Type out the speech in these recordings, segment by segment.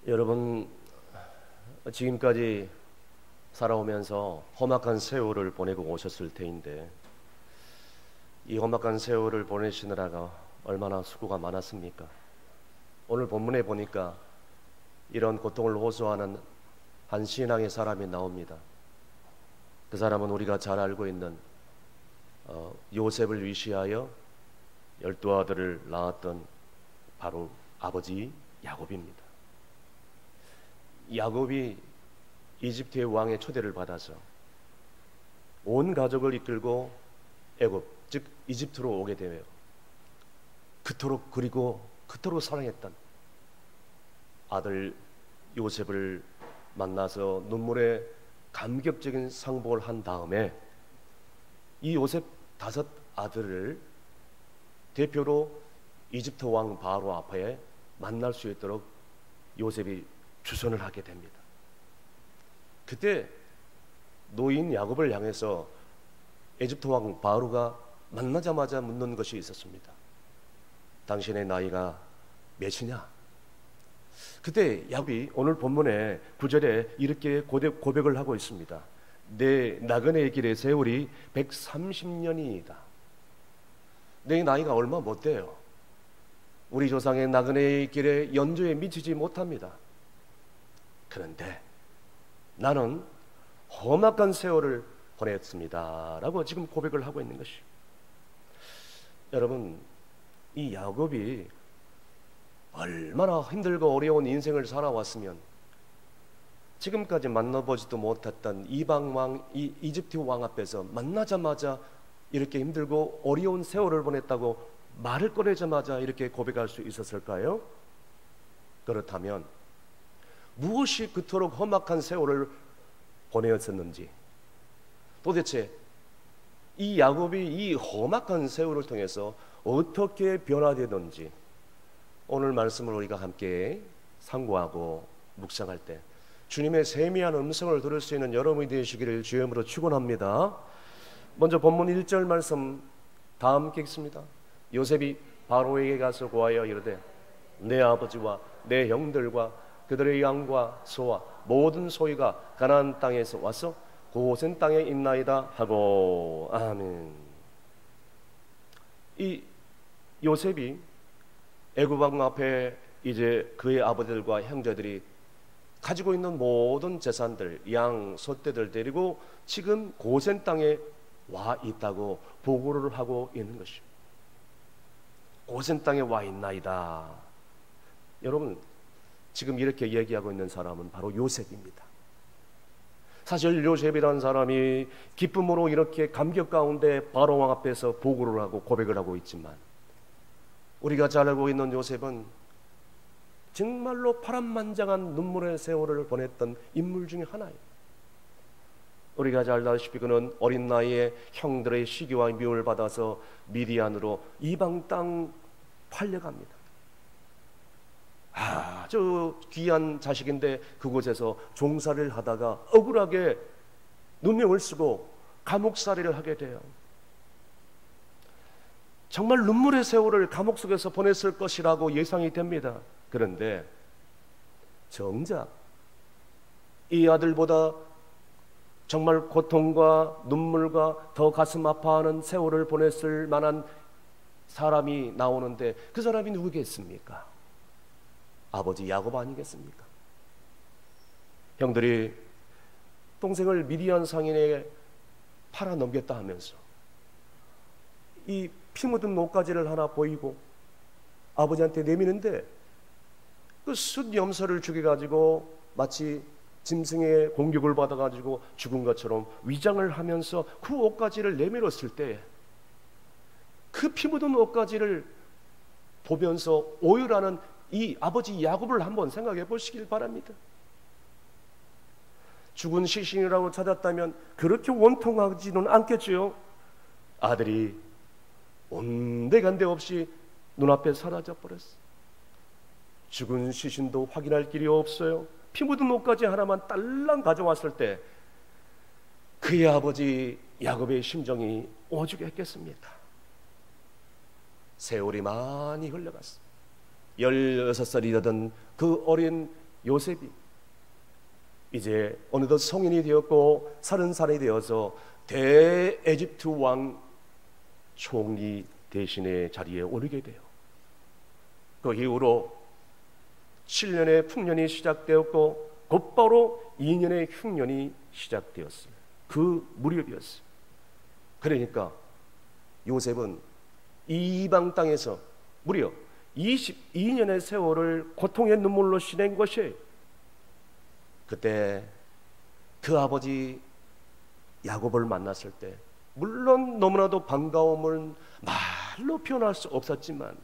여러분, 지금까지 살아오면서 험악한 세월을 보내고 오셨을 테인데, 이 험악한 세월을 보내시느라가 얼마나 수고가 많았습니까? 오늘 본문에 보니까 이런 고통을 호소하는 한 신앙의 사람이 나옵니다. 그 사람은 우리가 잘 알고 있는 요셉을 위시하여 12아들을 낳았던 바로 아버지 야곱입니다. 야곱이 이집트의 왕의 초대를 받아서 온 가족을 이끌고 애굽, 즉 이집트로 오게 되며 그토록 그리고 그토록 사랑했던 아들 요셉을 만나서 눈물의 감격적인 상봉을 한 다음에 이 요셉 5 아들을 대표로 이집트 왕 바로 앞에 만날 수 있도록 요셉이 주선을 하게 됩니다. 그때 노인 야곱을 향해서 이집트 왕 바로가 만나자마자 묻는 것이 있었습니다. 당신의 나이가 몇이냐? 그때 야곱이 오늘 본문의 9절에 이렇게 고백을 하고 있습니다. 내 나그네의 길의 세월이 130년이다. 내 나이가 얼마 못 돼요. 우리 조상의 나그네의 길에 연조에 미치지 못합니다. 그런데 나는 험악한 세월을 보냈습니다 라고 지금 고백을 하고 있는 것이, 여러분, 이 야곱이 얼마나 힘들고 어려운 인생을 살아왔으면 지금까지 만나보지도 못했던 이방 왕, 이집트 왕 앞에서 만나자마자 이렇게 힘들고 어려운 세월을 보냈다고 말을 꺼내자마자 이렇게 고백할 수 있었을까요? 그렇다면 무엇이 그토록 험악한 세월을 보내었었는지, 도대체 이 야곱이 이 험악한 세월을 통해서 어떻게 변화되든지 오늘 말씀을 우리가 함께 상고하고 묵상할 때 주님의 세미한 음성을 들을 수 있는 여러분이 되시기를 주의 이름으로 축원합니다. 먼저 본문 1절 말씀 다 함께 읽습니다. 요셉이 바로에게 가서 고하여 이르되 내 아버지와 내 형들과 그들의 양과 소와 모든 소유가 가나안 땅에서 와서 고센 땅에 있나이다 하고. 아멘. 이 요셉이 애굽 왕 앞에 이제 그의 아버지들과 형제들이 가지고 있는 모든 재산들, 양, 소떼들 데리고 지금 고센 땅에 와 있다고 보고를 하고 있는 것입니다. 고센 땅에 와 있나이다. 여러분, 지금 이렇게 얘기하고 있는 사람은 바로 요셉입니다. 사실 요셉이라는 사람이 기쁨으로 이렇게 감격 가운데 바로 왕 앞에서 보고를 하고 고백을 하고 있지만, 우리가 잘 알고 있는 요셉은 정말로 파란만장한 눈물의 세월을 보냈던 인물 중에 하나예요. 우리가 잘 알다시피 그는 어린 나이에 형들의 시기와 미움을 받아서 미디안으로 이방 땅 팔려갑니다. 아주 귀한 자식인데 그곳에서 종살이를 하다가 억울하게 누명을 쓰고 감옥살이를 하게 돼요. 정말 눈물의 세월을 감옥 속에서 보냈을 것이라고 예상이 됩니다. 그런데 정작 이 아들보다 정말 고통과 눈물과 더 가슴 아파하는 세월을 보냈을 만한 사람이 나오는데 그 사람이 누구겠습니까? 아버지 야곱 아니겠습니까? 형들이 동생을 미디안 상인에게 팔아 넘겼다 하면서 이 피 묻은 옷가지를 하나 보이고 아버지한테 내미는데 그 숫염소를 죽여가지고 마치 짐승의 공격을 받아가지고 죽은 것처럼 위장을 하면서 그 옷가지를 내밀었을 때 그 피 묻은 옷가지를 보면서 오열하는 이 아버지 야곱을 한번 생각해 보시길 바랍니다. 죽은 시신이라고 찾았다면 그렇게 원통하지는 않겠지요. 아들이 온데간데 없이 눈앞에 사라져 버렸어. 죽은 시신도 확인할 길이 없어요. 피 묻은 옷가지 하나만 딸랑 가져왔을 때 그의 아버지 야곱의 심정이 오죽했겠습니까? 세월이 많이 흘러갔어. 16살이 되던 그 어린 요셉이 이제 어느덧 성인이 되었고 30살이 되어서 대에집트 왕 총리 대신의 자리에 오르게 돼요. 그 이후로 7년의 풍년이 시작되었고 곧바로 2년의 흉년이 시작되었어요. 그 무렵이었어요. 그러니까 요셉은 이방 땅에서 무려 22년의 세월을 고통의 눈물로 지낸 것이에요. 그때 그 아버지 야곱을 만났을 때 물론 너무나도 반가움을 말로 표현할 수 없었지만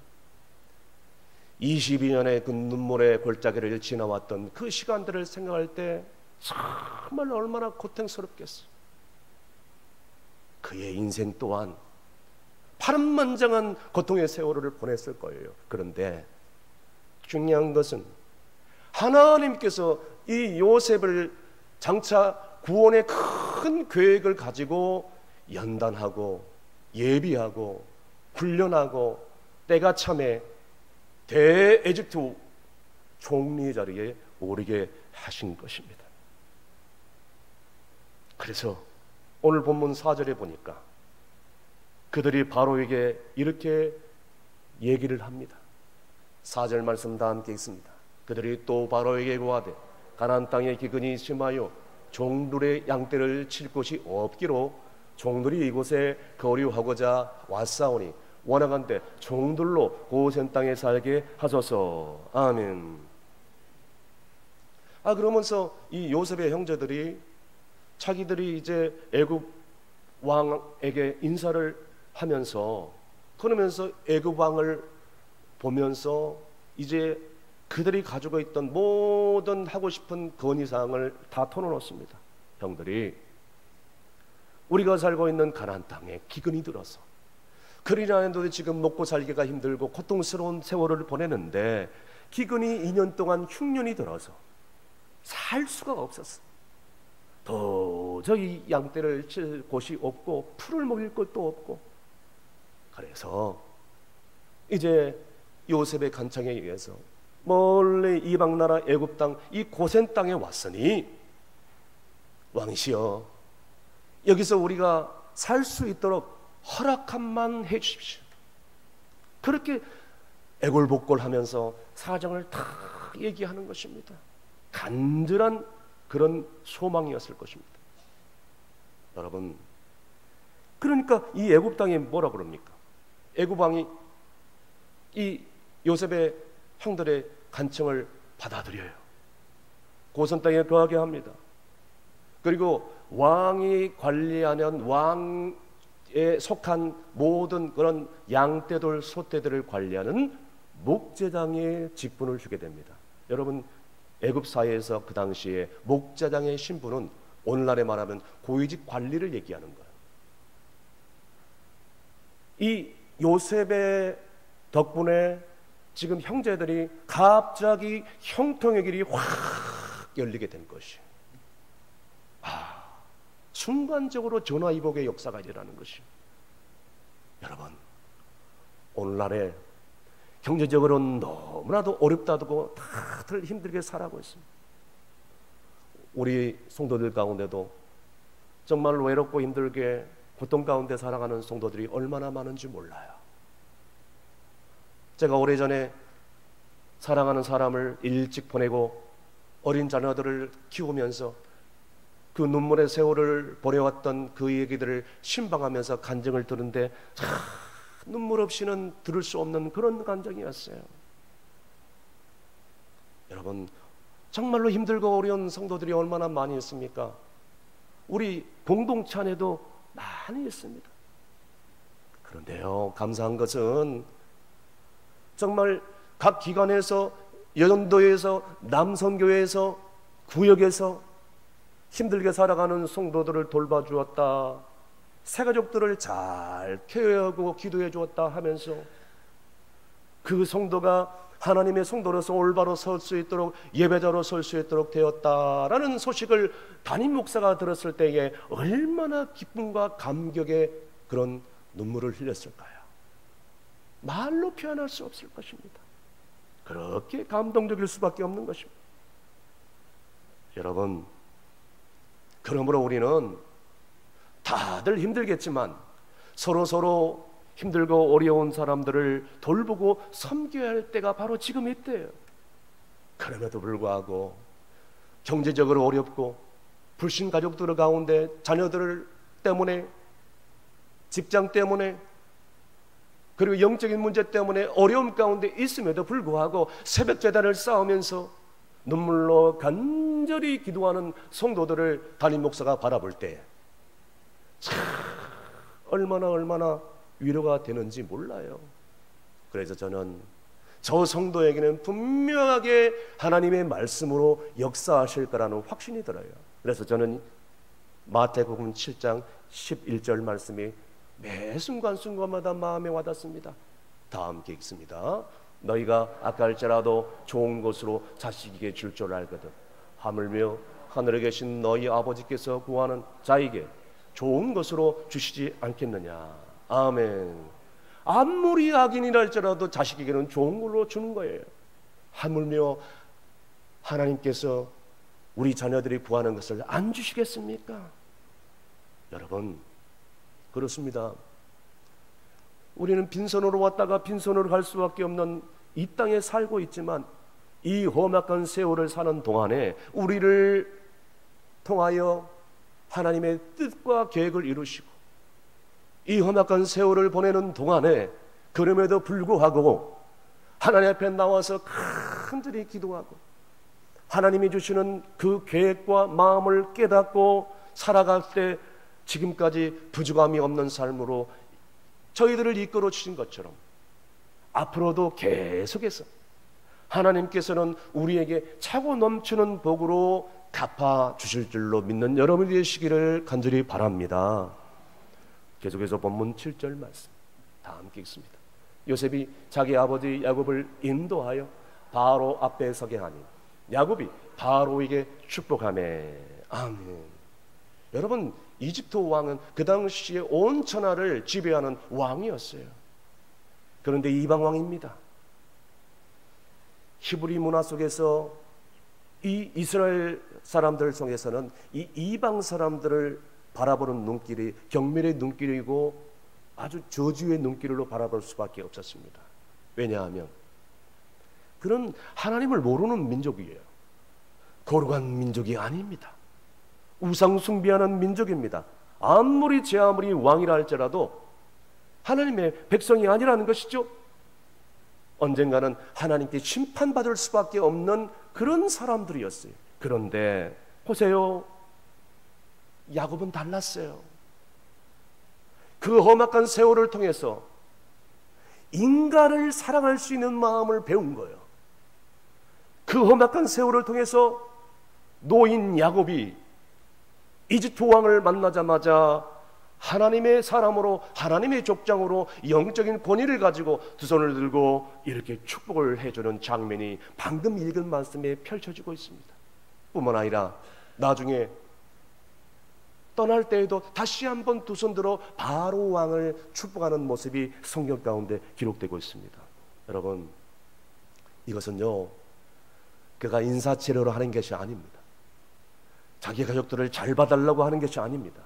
22년의 그 눈물의 골짜기를 지나왔던 그 시간들을 생각할 때 정말 얼마나 고통스럽겠어요. 그의 인생 또한 파란만장한 고통의 세월을 보냈을 거예요. 그런데 중요한 것은 하나님께서 이 요셉을 장차 구원의 큰 계획을 가지고 연단하고 예비하고 훈련하고 때가 참에 대에집트 총리 자리에 오르게 하신 것입니다. 그래서 오늘 본문 4절에 보니까 그들이 바로에게 이렇게 얘기를 합니다. 4절 말씀 다 함께 읽습니다. 그들이 또 바로에게 고하되 가나안 땅에 기근이 심하여 종들의 양떼를 칠 곳이 없기로 종들이 이곳에 거류하고자 왔사오니 원하건대 종들로 고센 땅에 살게 하소서. 아멘. 그러면서 이 요셉의 형제들이 자기들이 이제 애굽 왕에게 인사를 하면서 그러면서 애굽 왕을 보면서 이제 그들이 가지고 있던 모든 하고 싶은 건의사항을 다 털어놓습니다. 형들이 우리가 살고 있는 가나안 땅에 기근이 들어서 그리나라도 지금 먹고 살기가 힘들고 고통스러운 세월을 보내는데 기근이 2년 동안 흉년이 들어서 살 수가 없었어. 도저히 양떼를 칠 곳이 없고 풀을 먹일 것도 없고 그래서 이제 요셉의 간청에 의해서 멀리 이방 나라 애굽 땅 이 고센 땅에 왔으니 왕이시여 여기서 우리가 살 수 있도록 허락한만 해 주십시오. 그렇게 애골복골하면서 사정을 다 얘기하는 것입니다. 간절한 그런 소망이었을 것입니다. 여러분, 그러니까 이 애굽 땅이 뭐라 그럽니까? 애굽 왕이 이 요셉의 형들의 간청을 받아들여요. 고선 땅에 거하게 합니다. 그리고 왕이 관리하는 왕에 속한 모든 그런 양떼들, 소떼들을 관리하는 목제장의 직분을 주게 됩니다. 여러분, 애굽 사회에서 그 당시에 목제장의 신분은 오늘날에 말하면 고위직 관리를 얘기하는 거예요. 이 요셉의 덕분에 지금 형제들이 갑자기 형통의 길이 확 열리게 된 것이에요. 순간적으로 전화위복의 역사가 일어나는 것이에요. 여러분, 오늘날에 경제적으로는 너무나도 어렵다고 다들 힘들게 살아가고 있습니다. 우리 성도들 가운데도 정말 외롭고 힘들게 고통 가운데 살아가는 성도들이 얼마나 많은지 몰라요. 제가 오래전에 사랑하는 사람을 일찍 보내고 어린 자녀들을 키우면서 그 눈물의 세월을 보내왔던 그 얘기들을 신방하면서 간증을 들은데 눈물 없이는 들을 수 없는 그런 간증이었어요. 여러분, 정말로 힘들고 어려운 성도들이 얼마나 많이 있습니까? 우리 공동체 안에도 많이 있습니다. 그런데요, 감사한 것은 정말 각 기관에서, 연도에서, 남선교회에서, 구역에서 힘들게 살아가는 성도들을 돌봐주었다, 새가족들을 잘 케어하고 기도해 주었다 하면서 그 성도가 하나님의 성도로서 올바로 설 수 있도록, 예배자로 설 수 있도록 되었다라는 소식을 담임 목사가 들었을 때에 얼마나 기쁨과 감격의 그런 눈물을 흘렸을까요? 말로 표현할 수 없을 것입니다. 그렇게 감동적일 수밖에 없는 것입니다. 여러분, 그러므로 우리는 다들 힘들겠지만 서로 힘들고 어려운 사람들을 돌보고 섬겨야 할 때가 바로 지금 이때예요. 그럼에도 불구하고 경제적으로 어렵고 불신 가족들 가운데 자녀들 때문에, 직장 때문에, 그리고 영적인 문제 때문에 어려움 가운데 있음에도 불구하고 새벽 제단을 쌓으면서 눈물로 간절히 기도하는 성도들을 담임 목사가 바라볼 때 참 얼마나 위로가 되는지 몰라요. 그래서 저는 저 성도에게는 분명하게 하나님의 말씀으로 역사하실 거라는 확신이 들어요. 그래서 저는 마태복음 7장 11절 말씀이 매 순간순간마다 마음에 와닿습니다. 다 함께 읽습니다. 너희가 아까할지라도 좋은 것으로 자식에게 줄 줄 알거든 하물며 하늘에 계신 너희 아버지께서 구하는 자에게 좋은 것으로 주시지 않겠느냐. 아멘. 아무리 악인이라 할지라도 자식에게는 좋은 걸로 주는 거예요. 하물며 하나님께서 우리 자녀들이 구하는 것을 안 주시겠습니까? 여러분, 그렇습니다. 우리는 빈손으로 왔다가 빈손으로 갈 수밖에 없는 이 땅에 살고 있지만 이 험악한 세월을 사는 동안에 우리를 통하여 하나님의 뜻과 계획을 이루시고 이 험악한 세월을 보내는 동안에 그럼에도 불구하고 하나님 앞에 나와서 간절히 기도하고 하나님이 주시는 그 계획과 마음을 깨닫고 살아갈 때 지금까지 부족함이 없는 삶으로 저희들을 이끌어 주신 것처럼 앞으로도 계속해서 하나님께서는 우리에게 차고 넘치는 복으로 갚아 주실 줄로 믿는 여러분이 되시기를 간절히 바랍니다. 계속해서 본문 7절 말씀 다 함께 읽습니다. 요셉이 자기 아버지 야곱을 인도하여 바로 앞에 서게 하니 야곱이 바로에게 축복하매. 아멘. 여러분, 이집트 왕은 그 당시에 온 천하를 지배하는 왕이었어요. 그런데 이방 왕입니다. 히브리 문화 속에서 이 이스라엘 사람들 속에서는 이 이방 사람들을 바라보는 눈길이 경멸의 눈길이고 아주 저주의 눈길로 바라볼 수밖에 없었습니다. 왜냐하면 그런 하나님을 모르는 민족이에요. 거룩한 민족이 아닙니다. 우상 숭배하는 민족입니다. 아무리 왕이라 할지라도 하나님의 백성이 아니라는 것이죠. 언젠가는 하나님께 심판받을 수밖에 없는 그런 사람들이었어요. 그런데 보세요, 야곱은 달랐어요. 그 험악한 세월을 통해서 인간을 사랑할 수 있는 마음을 배운 거예요. 그 험악한 세월을 통해서 노인 야곱이 이집트 왕을 만나자마자 하나님의 사람으로, 하나님의 족장으로 영적인 권위를 가지고 두 손을 들고 이렇게 축복을 해주는 장면이 방금 읽은 말씀에 펼쳐지고 있습니다. 뿐만 아니라 나중에 떠날 때에도 다시 한번 두 손 들어 바로 왕을 축복하는 모습이 성경 가운데 기록되고 있습니다. 여러분, 이것은요, 그가 인사치레로 하는 것이 아닙니다. 자기 가족들을 잘 봐달라고 하는 것이 아닙니다.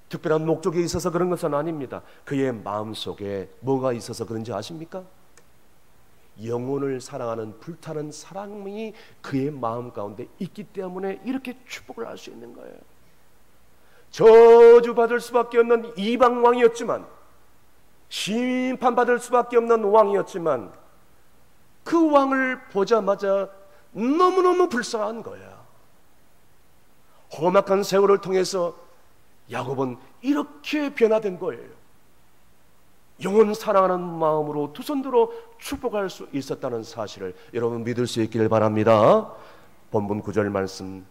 특별한 목적이 있어서 그런 것은 아닙니다. 그의 마음속에 뭐가 있어서 그런지 아십니까? 영혼을 사랑하는 불타는 사랑이 그의 마음 가운데 있기 때문에 이렇게 축복을 할 수 있는 거예요. 저주받을 수밖에 없는 이방 왕이었지만, 심판받을 수밖에 없는 왕이었지만, 그 왕을 보자마자 너무너무 불쌍한 거야. 험악한 세월을 통해서 야곱은 이렇게 변화된 거예요. 영혼 사랑하는 마음으로 두 손 들어 축복할 수 있었다는 사실을 여러분 믿을 수 있기를 바랍니다. 본문 9절 말씀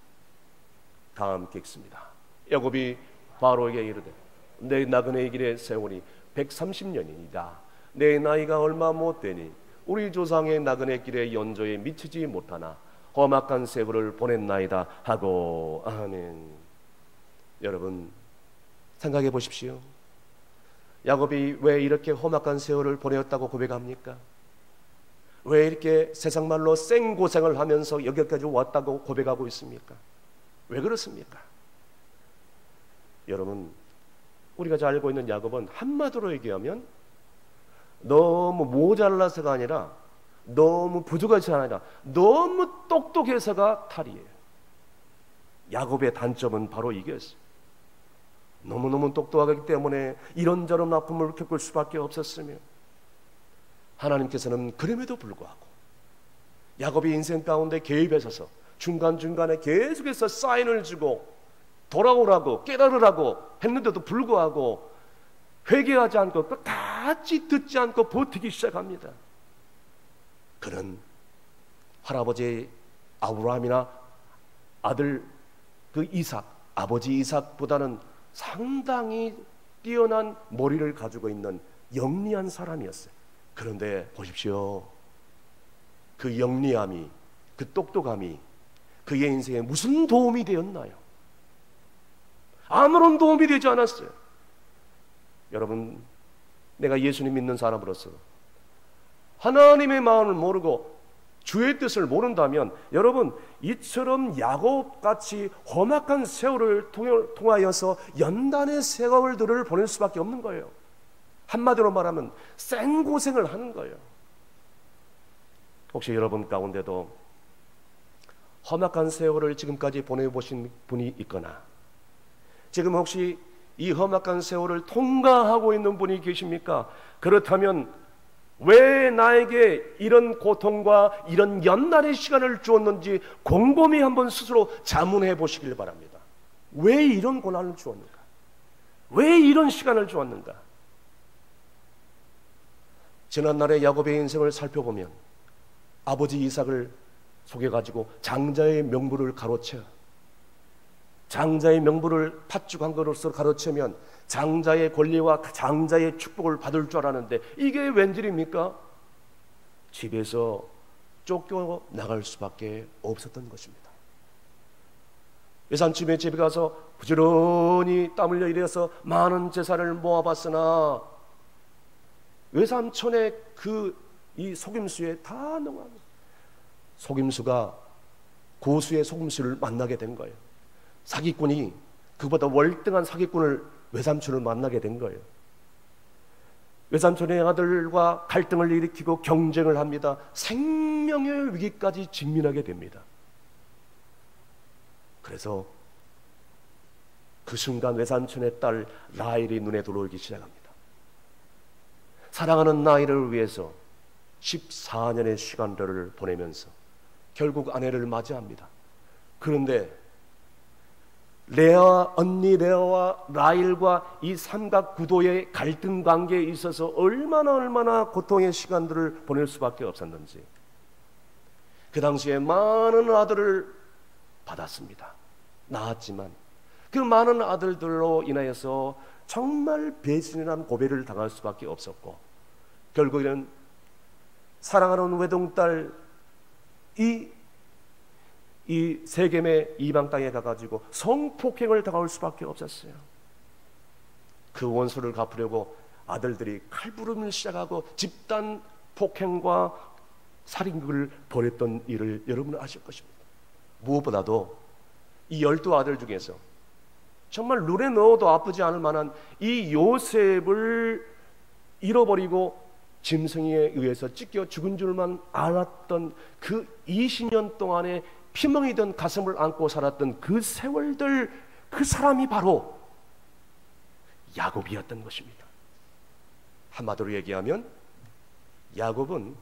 다 함께 읽습니다. 야곱이 바로에게 이르되 내 나그네의 길의 세월이 130년이니이다. 내 나이가 얼마 못 되니 우리 조상의 나그네 길의 연조에 미치지 못하나 험악한 세월을 보냈나이다 하고. 아멘. 여러분 생각해 보십시오. 야곱이 왜 이렇게 험악한 세월을 보내었다고 고백합니까? 왜 이렇게 세상 말로 생고생을 하면서 여기까지 왔다고 고백하고 있습니까? 왜 그렇습니까? 여러분, 우리가 잘 알고 있는 야곱은 한마디로 얘기하면 너무 모자라서가 아니라, 너무 부족해서가 아니라 너무 똑똑해서가 탈이에요. 야곱의 단점은 바로 이게였어요. 너무너무 똑똑하기 때문에 이런저런 아픔을 겪을 수밖에 없었으며, 하나님께서는 그럼에도 불구하고 야곱의 인생 가운데 개입하셔서 중간중간에 계속해서 사인을 주고 돌아오라고 깨달으라고 했는데도 불구하고 회개하지 않고 끝까지 듣지 않고 버티기 시작합니다. 그는 할아버지 아브라함이나 아들 그 이삭, 아버지 이삭보다는 상당히 뛰어난 머리를 가지고 있는 영리한 사람이었어요. 그런데 보십시오, 그 영리함이, 그 똑똑함이 그의 인생에 무슨 도움이 되었나요? 아무런 도움이 되지 않았어요. 여러분, 내가 예수님 믿는 사람으로서 하나님의 마음을 모르고 주의 뜻을 모른다면, 여러분, 이처럼 야곱같이 험악한 세월을 통하여서 연단의 세월들을 보낼 수밖에 없는 거예요. 한마디로 말하면 생고생을 하는 거예요. 혹시 여러분 가운데도 험악한 세월을 지금까지 보내보신 분이 있거나, 지금 혹시 이 험악한 세월을 통과하고 있는 분이 계십니까? 그렇다면 왜 나에게 이런 고통과 이런 연단의 시간을 주었는지 곰곰이 한번 스스로 자문해 보시길 바랍니다. 왜 이런 고난을 주었는가? 왜 이런 시간을 주었는가? 지난날의 야곱의 인생을 살펴보면 아버지 이삭을 속여가지고 장자의 명부를 가로채, 장자의 명부를 팥죽한 것으로 가로채면 장자의 권리와 장자의 축복을 받을 줄 알았는데, 이게 웬일입니까? 집에서 쫓겨나갈 수밖에 없었던 것입니다. 외삼촌의 집에 가서 부지런히 땀 흘려 일해서 많은 재산을 모아봤으나 외삼촌의 이 속임수에 다 넘어갑니다. 속임수가 고수의 속임수를 만나게 된 거예요. 사기꾼이 그보다 월등한 사기꾼을 외삼촌을 만나게 된 거예요. 외삼촌의 아들과 갈등을 일으키고 경쟁을 합니다. 생명의 위기까지 직면하게 됩니다. 그래서 그 순간 외삼촌의 딸 라헬이 눈에 들어오기 시작합니다. 사랑하는 라헬을 위해서 14년의 시간들을 보내면서 결국 아내를 맞이합니다. 그런데 언니 레아와 라헬과 이 삼각 구도의 갈등 관계에 있어서 얼마나 고통의 시간들을 보낼 수밖에 없었는지, 그 당시에 많은 아들을 받았습니다. 낳았지만 그 많은 아들들로 인하여서 정말 배신이라는 고배를 당할 수밖에 없었고, 결국에는 사랑하는 외동딸 이 세겜의 이방 땅에 가가지고 성폭행을 당할 수밖에 없었어요. 그 원수를 갚으려고 아들들이 칼부림을 시작하고 집단 폭행과 살인극을 벌였던 일을 여러분은 아실 것입니다. 무엇보다도 이 12아들 중에서 정말 눈에 넣어도 아프지 않을 만한 이 요셉을 잃어버리고 짐승에 의해서 찢겨 죽은 줄만 알았던 그 20년 동안의 피멍이던 가슴을 안고 살았던 그 세월들, 그 사람이 바로 야곱이었던 것입니다. 한마디로 얘기하면 야곱은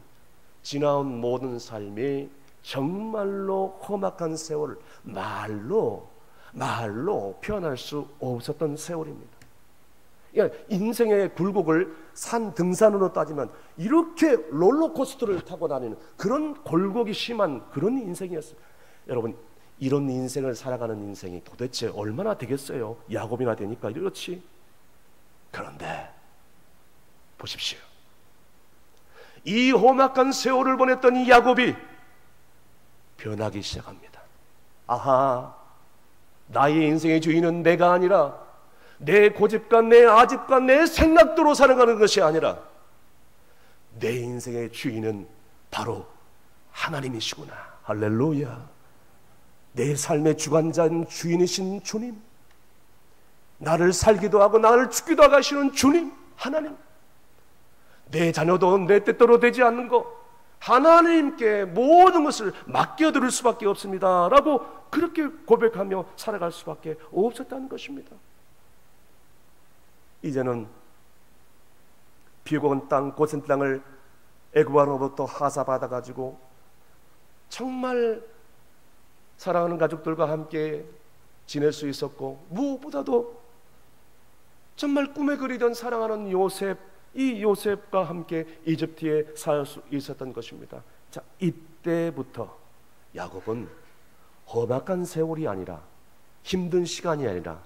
지나온 모든 삶이 정말로 험악한 세월, 말로 표현할 수 없었던 세월입니다. 그러니까 인생의 굴곡을 산 등산으로 따지면 이렇게 롤러코스터를 타고 다니는 그런 굴곡이 심한 그런 인생이었어요. 여러분, 이런 인생을 살아가는 인생이 도대체 얼마나 되겠어요? 야곱이나 되니까 이렇지. 그런데 보십시오, 이 험악한 세월을 보냈던 이 야곱이 변하기 시작합니다. 아하, 나의 인생의 주인은 내가 아니라 내 고집과 내 아집과 내 생각대로 살아가는 것이 아니라 내 인생의 주인은 바로 하나님이시구나. 할렐루야. 내 삶의 주관자인 주인이신 주님, 나를 살기도 하고 나를 죽기도 하시는 주님 하나님, 내 자녀도 내 뜻대로 되지 않는 것, 하나님께 모든 것을 맡겨드릴 수밖에 없습니다 라고 그렇게 고백하며 살아갈 수밖에 없었다는 것입니다. 이제는 비옥한 땅, 고센 땅을 애굽왕으로부터 하사받아가지고 정말 사랑하는 가족들과 함께 지낼 수 있었고, 무엇보다도 정말 꿈에 그리던 사랑하는 요셉, 이 요셉과 함께 이집트에 살 수 있었던 것입니다. 자, 이때부터 야곱은 험악한 세월이 아니라, 힘든 시간이 아니라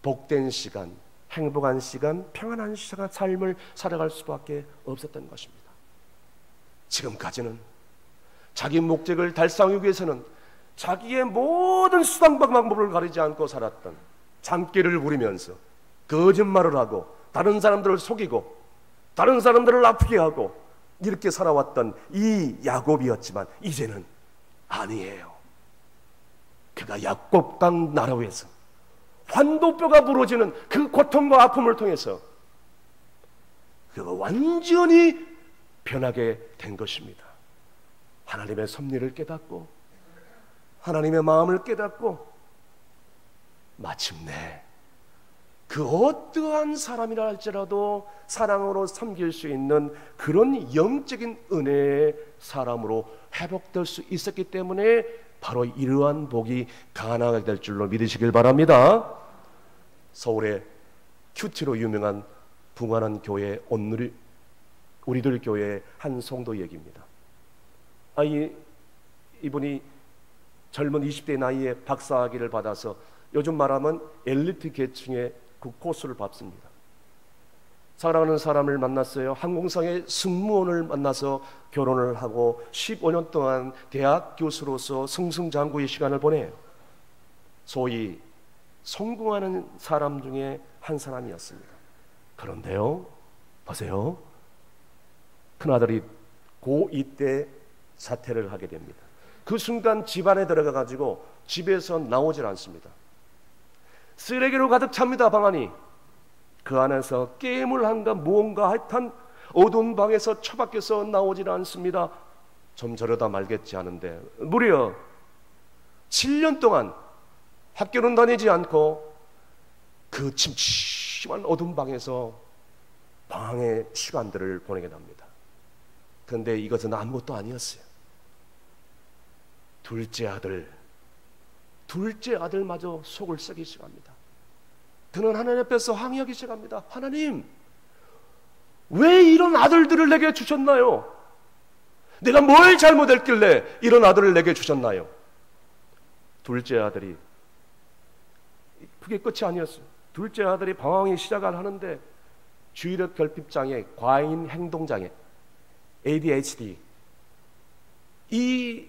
복된 시간, 행복한 시간, 평안한 시간, 삶을 살아갈 수밖에 없었던 것입니다. 지금까지는 자기 목적을 달성하기 위해서는 자기의 모든 수단 방법을 가리지 않고 살았던, 장기를 부리면서 거짓말을 하고 다른 사람들을 속이고 다른 사람들을 아프게 하고 이렇게 살아왔던 이 야곱이었지만, 이제는 아니에요. 그가 야곱강 나라 위에서 환도뼈가 부러지는 그 고통과 아픔을 통해서 그가 완전히 변하게 된 것입니다. 하나님의 섭리를 깨닫고 하나님의 마음을 깨닫고 마침내 그 어떠한 사람이라 할지라도 사랑으로 섬길 수 있는 그런 영적인 은혜의 사람으로 회복될 수 있었기 때문에 바로 이러한 복이 가능하게 될 줄로 믿으시길 바랍니다. 서울의 큐티로 유명한 붕안한 교회 우리들 교회의 한 성도 얘기입니다. 이분이 젊은 20대 나이에 박사학위를 받아서 요즘 말하면 엘리트 계층의 그 코스를 밟습니다. 사랑하는 사람을 만났어요. 항공상의 승무원을 만나서 결혼을 하고 15년 동안 대학 교수로서 승승장구의 시간을 보내요. 소위 성공하는 사람 중에 한 사람이었습니다. 그런데요, 보세요, 큰아들이 고2 때 자퇴를 하게 됩니다. 그 순간 집안에 들어가가지고 집에서 나오질 않습니다. 쓰레기로 가득 찹니다. 방안이. 그 안에서 게임을 한가 무언가 하여튼 어두운 방에서 처박혀서 나오질 않습니다. 좀 저러다 말겠지 하는데 무려 7년 동안 학교는 다니지 않고 그 침침한 어두운 방에서 방황의 시간들을 보내게 됩니다. 그런데 이것은 아무것도 아니었어요. 둘째 아들마저 속을 썩이기 시작합니다. 그는 하나님 앞에서 항의하기 시작합니다. 하나님, 왜 이런 아들들을 내게 주셨나요? 내가 뭘 잘못했길래 이런 아들을 내게 주셨나요? 둘째 아들이, 그게 끝이 아니었어요. 둘째 아들이 방황이 시작을 하는데 주의력 결핍장애, 과잉 행동장애, ADHD, 이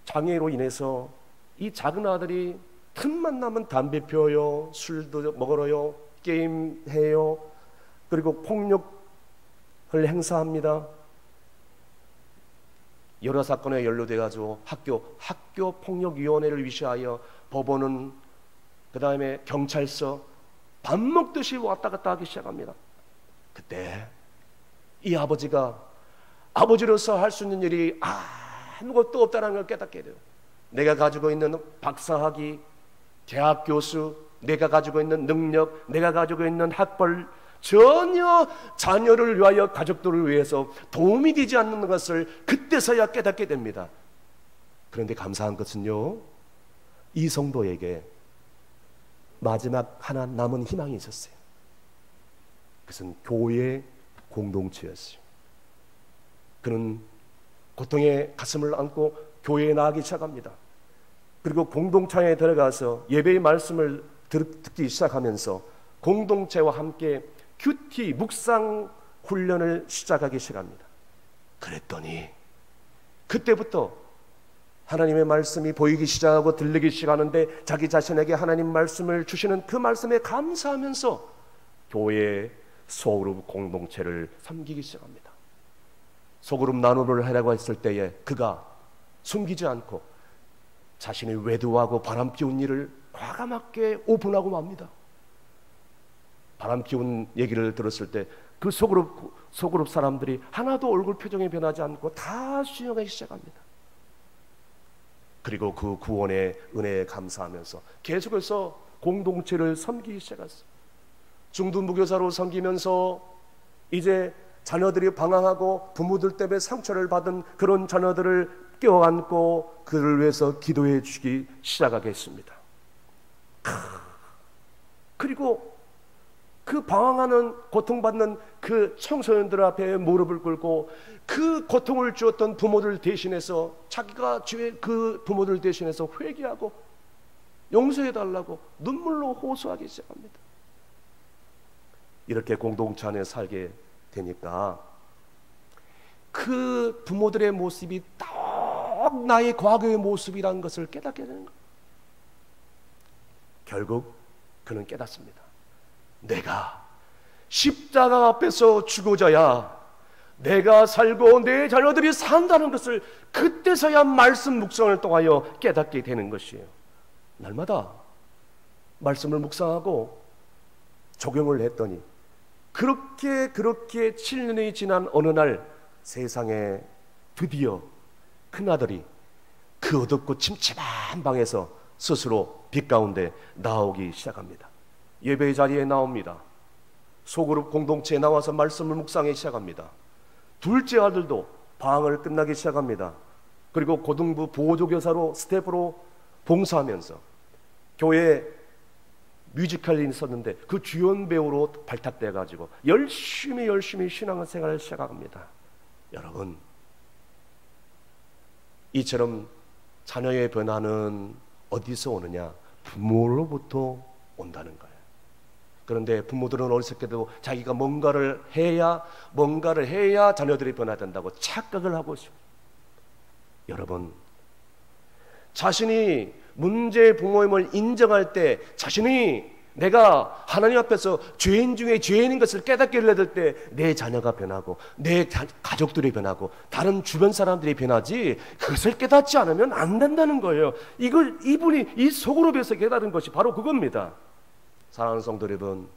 장애로 인해서 이 작은 아들이 틈만 나면 담배 피워요, 술도 먹어요, 게임해요, 그리고 폭력을 행사합니다. 여러 사건에 연루돼가지고 학교 폭력위원회를 위시하여 법원은, 그 다음에 경찰서, 밥 먹듯이 왔다 갔다 하기 시작합니다. 그때 이 아버지가 아버지로서 할 수 있는 일이 아무것도 없다는 걸 깨닫게 돼요. 내가 가지고 있는 박사학위, 대학 교수, 내가 가지고 있는 능력, 내가 가지고 있는 학벌, 전혀 자녀를 위하여, 가족들을 위해서 도움이 되지 않는 것을 그때서야 깨닫게 됩니다. 그런데 감사한 것은요, 이 성도에게 마지막 하나 남은 희망이 있었어요. 그것은 교회 공동체였어요. 그는 고통의 가슴을 안고 교회에 나가기 시작합니다. 그리고 공동체에 들어가서 예배의 말씀을 듣기 시작하면서 공동체와 함께 큐티 묵상 훈련을 시작하기 시작합니다. 그랬더니 그때부터 하나님의 말씀이 보이기 시작하고 들리기 시작하는데, 자기 자신에게 하나님 말씀을 주시는 그 말씀에 감사하면서 교회의 소그룹 공동체를 섬기기 시작합니다. 소그룹 나눔을 하려고 했을 때에 그가 숨기지 않고 자신이 외도하고 바람 피운 일을 과감하게 오픈하고 맙니다. 바람 피운 얘기를 들었을 때 그 소그룹 사람들이 하나도 얼굴 표정이 변하지 않고 다 수용하기 시작합니다. 그리고 그 구원의 은혜에 감사하면서 계속해서 공동체를 섬기기 시작했어요. 중등부교사로 섬기면서 이제 자녀들이 방황하고 부모들 때문에 상처를 받은 그런 자녀들을 껴안고 그를 위해서 기도해 주기 시작하겠습니다. 그리고 그 방황하는 고통받는 그 청소년들 앞에 무릎을 꿇고 그 고통을 주었던 부모들 대신해서 자기가 그 부모들 대신해서 회개하고 용서해달라고 눈물로 호소하기 시작합니다. 이렇게 공동체 안에 살게 되니까 그 부모들의 모습이 딱 나의 과거의 모습이라는 것을 깨닫게 되는 거예요. 결국 그는 깨닫습니다. 내가 십자가 앞에서 죽어져야 내가 살고 내 자녀들이 산다는 것을 그때서야 말씀 묵상을 통하여 깨닫게 되는 것이에요. 날마다 말씀을 묵상하고 적용을 했더니 그렇게 7년이 지난 어느 날 세상에 드디어 큰아들이 그 어둡고 침침한 방에서 스스로 빛 가운데 나오기 시작합니다. 예배 자리에 나옵니다. 소그룹 공동체에 나와서 말씀을 묵상하기 시작합니다. 둘째 아들도 방학을 끝나기 시작합니다. 그리고 고등부 보조교사로 스태프로 봉사하면서 교회에 뮤지컬이 있었는데 그 주연 배우로 발탁돼 가지고 열심히 신앙생활을 시작합니다. 여러분, 이처럼 자녀의 변화는 어디서 오느냐? 부모로부터 온다는 거예요. 그런데 부모들은 어리석게도 자기가 뭔가를 해야 자녀들이 변화된다고 착각을 하고 있어요. 여러분, 자신이 문제의 부모임을 인정할 때 자신이 내가 하나님 앞에서 죄인 중에 죄인인 것을 깨닫게 될 때 내 자녀가 변하고 내 가족들이 변하고 다른 주변 사람들이 변하지, 그것을 깨닫지 않으면 안 된다는 거예요. 이분이 이 소그룹에서 깨달은 것이 바로 그겁니다. 사랑하는 성도 여러분,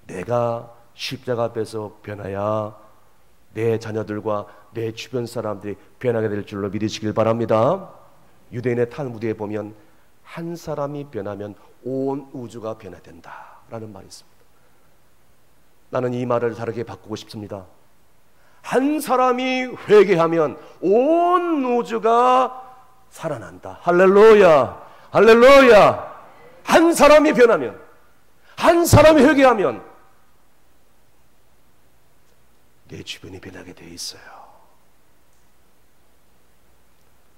내가 십자가 앞에서 변해야 내 자녀들과 내 주변 사람들이 변하게 될 줄로 믿으시길 바랍니다. 유대인의 탈무드에 보면 한 사람이 변하면 온 우주가 변화된다라는 말이 있습니다. 나는 이 말을 다르게 바꾸고 싶습니다. 한 사람이 회개하면 온 우주가 살아난다. 할렐루야, 할렐루야. 한 사람이 변하면, 한 사람이 회개하면 내 주변이 변하게 되어 있어요.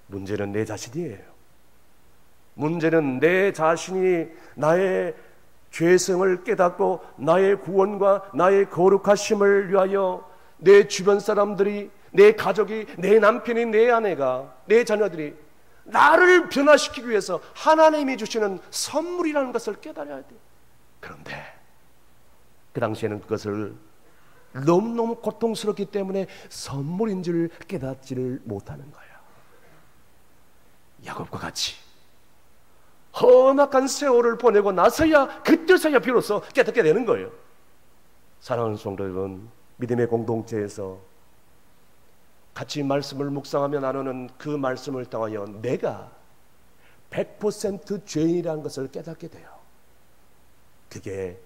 문제는 내 자신이에요. 문제는 내 자신이 나의 죄성을 깨닫고 나의 구원과 나의 거룩하심을 위하여 내 주변 사람들이, 내 가족이, 내 남편이, 내 아내가, 내 자녀들이 나를 변화시키기 위해서 하나님이 주시는 선물이라는 것을 깨달아야 돼요. 그런데 그 당시에는 그것을 너무너무 고통스럽기 때문에 선물인 줄 깨닫지를 못하는 거예요. 야곱과 같이 험악한 세월을 보내고 나서야, 그때서야 비로소 깨닫게 되는 거예요. 사랑하는 성도 여러분, 믿음의 공동체에서 같이 말씀을 묵상하며 나누는 그 말씀을 통하여 내가 100% 죄인이라는 것을 깨닫게 돼요. 그게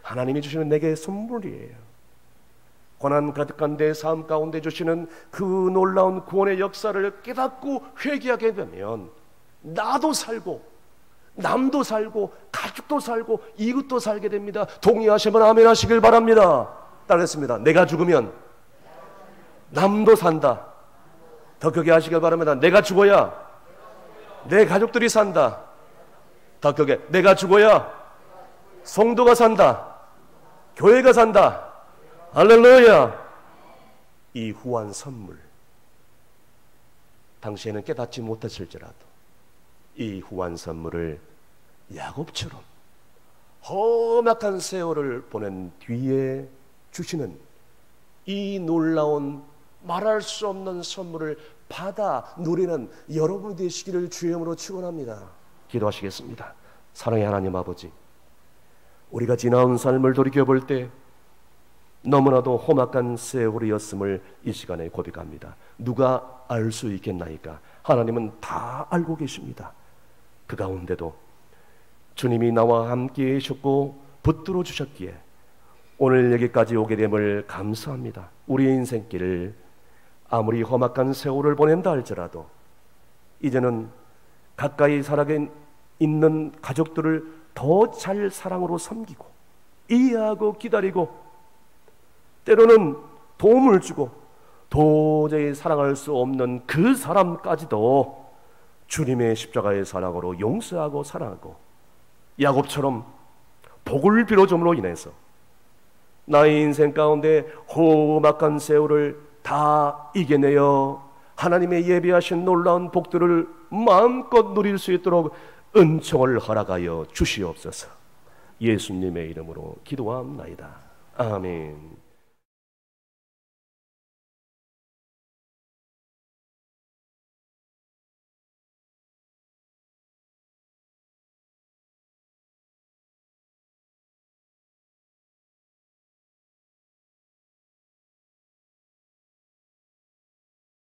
하나님이 주시는 내게 선물이에요. 고난 가득한 내 삶 가운데 주시는 그 놀라운 구원의 역사를 깨닫고 회개하게 되면 나도 살고 남도 살고 가족도 살고 이웃도 살게 됩니다. 동의하시면 아멘 하시길 바랍니다. 따르겠습니다. 내가 죽으면 남도 산다. 더 크게 하시길 바랍니다. 내가 죽어야 내 가족들이 산다. 더 크게, 내가 죽어야 성도가 산다. 교회가 산다. 할렐루야. 이 후한 선물, 당시에는 깨닫지 못했을지라도 이 후한 선물을 야곱처럼 험악한 세월을 보낸 뒤에 주시는 이 놀라운 말할 수 없는 선물을 받아 누리는 여러분이 되시기를 주의 이름으로 축원합니다. 기도하시겠습니다. 사랑의 하나님 아버지, 우리가 지나온 삶을 돌이켜볼 때 너무나도 험악한 세월이었음을 이 시간에 고백합니다. 누가 알 수 있겠나이까? 하나님은 다 알고 계십니다. 그 가운데도 주님이 나와 함께 계셨고 붙들어 주셨기에 오늘 여기까지 오게 됨을 감사합니다. 우리의 인생길을 아무리 험악한 세월을 보낸다 할지라도 이제는 가까이 살아가 있는 가족들을 더 잘 사랑으로 섬기고 이해하고 기다리고 때로는 도움을 주고 도저히 사랑할 수 없는 그 사람까지도 주님의 십자가의 사랑으로 용서하고 사랑하고 야곱처럼 복을 빌어줌으로 인해서 나의 인생 가운데 험악한 세월을 다 이겨내어 하나님의 예비하신 놀라운 복들을 마음껏 누릴 수 있도록 은총을 허락하여 주시옵소서. 예수님의 이름으로 기도합나이다. 아멘.